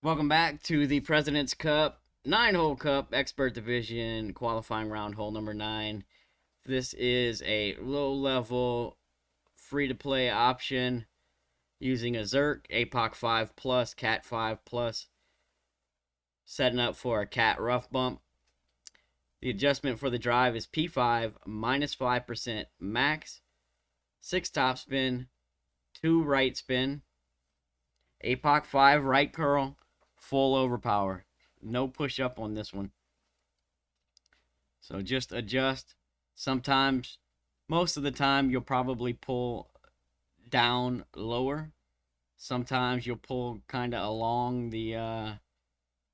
Welcome back to the President's Cup 9-hole cup expert division qualifying round hole number 9. This is a low level free to play option using a Zerk, APOC 5 plus, Cat 5 plus, setting up for a Cat rough bump. The adjustment for the drive is P5 minus 5% max, 6 top spin, 2 right spin, APOC 5 right curl, full overpower. No push up on this one. So just adjust. Sometimes, most of the time, you'll probably pull down lower. Sometimes you'll pull kind of along the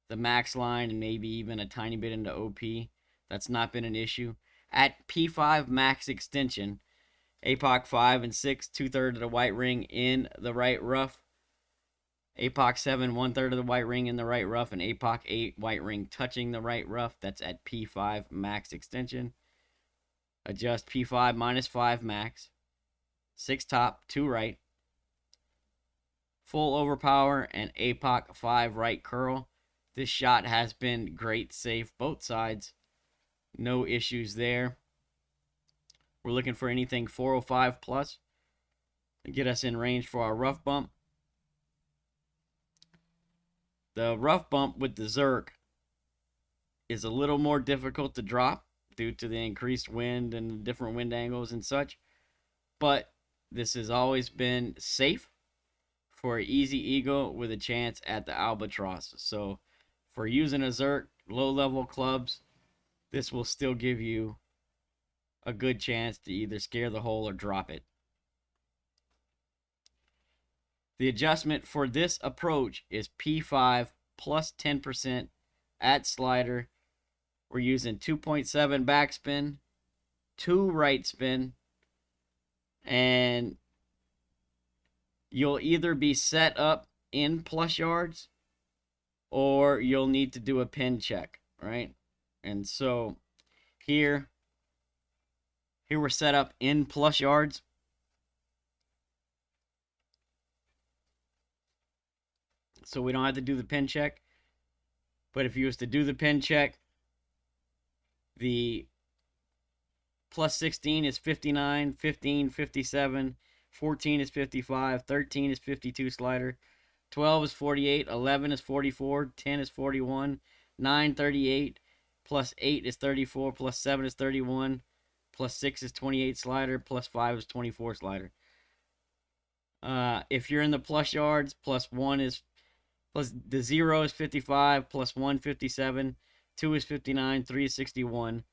max line and maybe even a tiny bit into OP. That's not been an issue. At P5 max extension, APOC 5 and 6, 2/3 of the white ring in the right rough. APOC 7, 1/3 of the white ring in the right rough, and APOC 8, white ring touching the right rough. That's at P5 max extension. Adjust P5 minus 5 max. 6 top, 2 right. Full overpower and APOC 5 right curl. This shot has been great, safe, both sides. No issues there. We're looking for anything 405 plus to get us in range for our rough bump. The rough bump with the Zerk is a little more difficult to drop due to the increased wind and different wind angles and such. But this has always been safe for an easy eagle with a chance at the albatross. So for using a Zerk, low-level clubs, this will still give you a good chance to either scare the hole or drop it. The adjustment for this approach is P5 plus 10% at slider. We're using 2.7 backspin, 2 right spin, and you'll either be set up in plus yards or you'll need to do a pin check, right? And so here we're set up in plus yards. So we don't have to do the pin check. But if you was to do the pin check, the plus 16 is 59, 15, 57, 14 is 55, 13 is 52 slider, 12 is 48, 11 is 44, 10 is 41, 9, 38, plus 8 is 34, plus 7 is 31, plus 6 is 28 slider, plus 5 is 24 slider. If you're in the plus yards, plus the 0 is 55, plus 1, 57, 2 is 59, 3 is 61,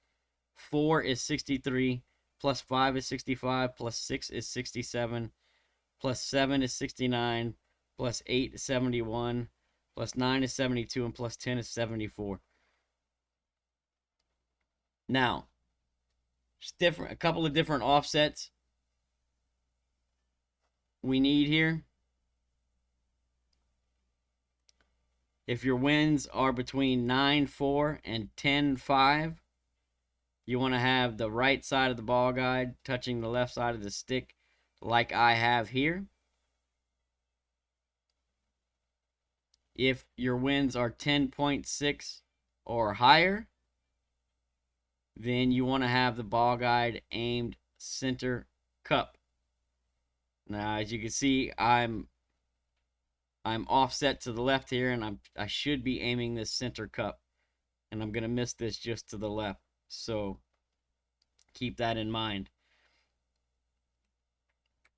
4 is 63, plus 5 is 65, plus 6 is 67, plus 7 is 69, plus 8 is 71, plus 9 is 72, and plus 10 is 74. Now, just a couple of different offsets we need here. If your winds are between 9-4 and 10-5, you want to have the right side of the ball guide touching the left side of the stick like I have here. If your winds are 10.6 or higher, then you want to have the ball guide aimed center cup. Now, as you can see, I'm offset to the left here, and I should be aiming this center cup, and I'm gonna miss this just to the left. So keep that in mind.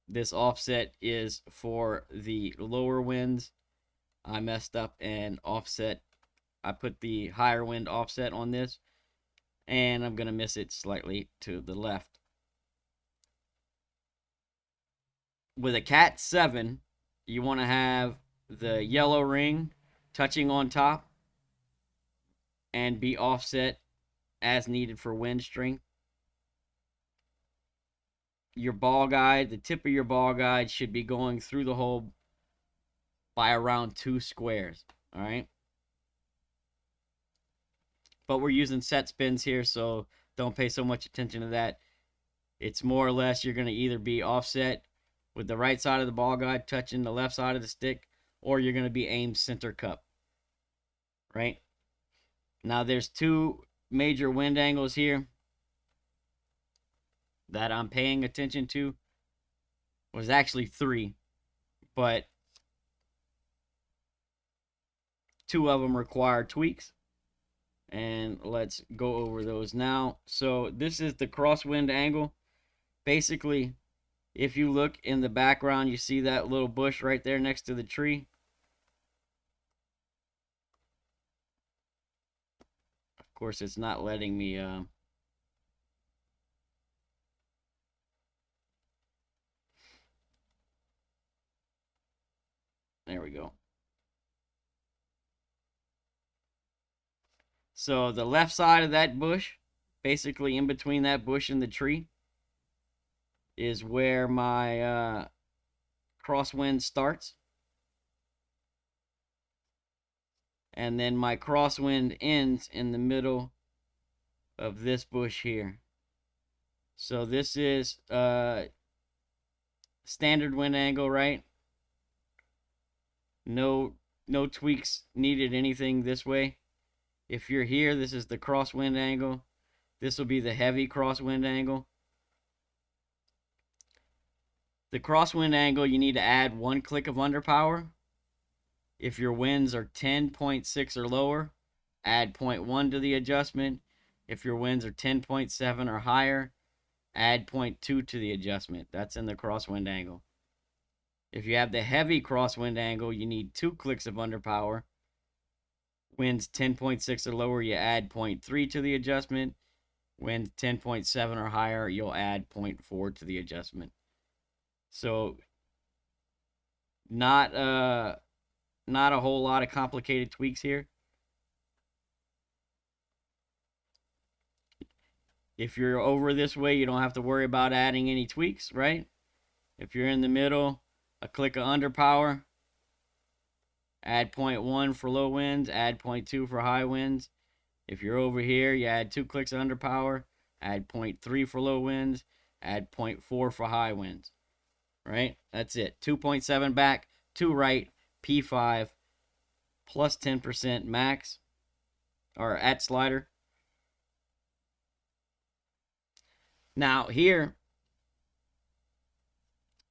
This offset is for the lower winds. I messed up and offset. I put the higher wind offset on this, and I'm gonna miss it slightly to the left. With a Cat 7, you want to have the yellow ring touching on top and be offset as needed for wind strength. Your ball guide, the tip of your ball guide should be going through the hole by around 2 squares, all right? But we're using set spins here, so don't pay so much attention to that. It's more or less you're going to either be offset with the right side of the ball guide touching the left side of the stick, or you're going to be aimed center cup. right? Now there's two major wind angles here that I'm paying attention to. Was actually three, but two of them require tweaks. And let's go over those now. So this is the crosswind angle. Basically, if you look in the background, you see that little bush right there next to the tree. Of course, it's not letting me there we go. So the left side of that bush, basically in between that bush and the tree, is where my crosswind starts. And then my crosswind ends in the middle of this bush here. So this is standard wind angle, right? No tweaks needed anything this way. If you're here, this is the crosswind angle. This will be the heavy crosswind angle. The crosswind angle, you need to add 1 click of underpower. If your winds are 10.6 or lower, add 0.1 to the adjustment. If your winds are 10.7 or higher, add 0.2 to the adjustment. That's in the crosswind angle. If you have the heavy crosswind angle, you need 2 clicks of underpower. Winds 10.6 or lower, you add 0.3 to the adjustment. Winds 10.7 or higher, you'll add 0.4 to the adjustment. So not a whole lot of complicated tweaks here. If you're over this way, you don't have to worry about adding any tweaks, right? If you're in the middle, a click of underpower, add 0.1 for low winds, add 0.2 for high winds. If you're over here, you add 2 clicks of underpower, add 0.3 for low winds, add 0.4 for high winds. Right? That's it. 2.7 back, 2 right, P5, plus 10% max, or at slider. Now here,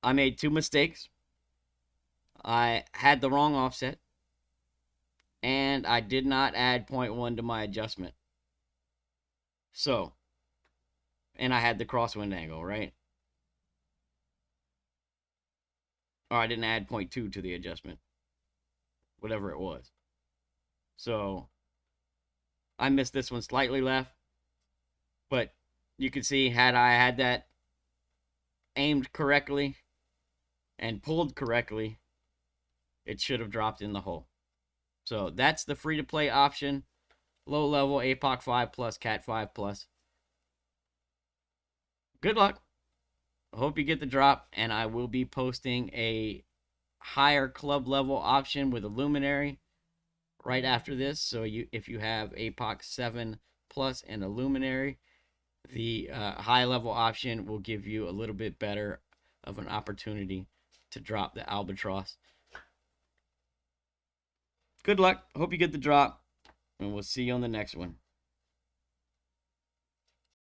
I made 2 mistakes. I had the wrong offset, and I did not add 0.1 to my adjustment. So, and I had the crosswind angle, right? Or I didn't add 0.2 to the adjustment, whatever it was. So, I missed this one slightly left, but you can see, had I had that aimed correctly and pulled correctly, it should have dropped in the hole. So that's the free to play option. Low level APOC 5 plus, Cat 5 plus. Good luck. I hope you get the drop, and I will be posting a higher club level option with a luminary right after this. So if you have APOC 7 plus and a luminary, the high level option will give you a little bit better of an opportunity to drop the albatross. Good luck. Hope you get the drop, and we'll see you on the next one.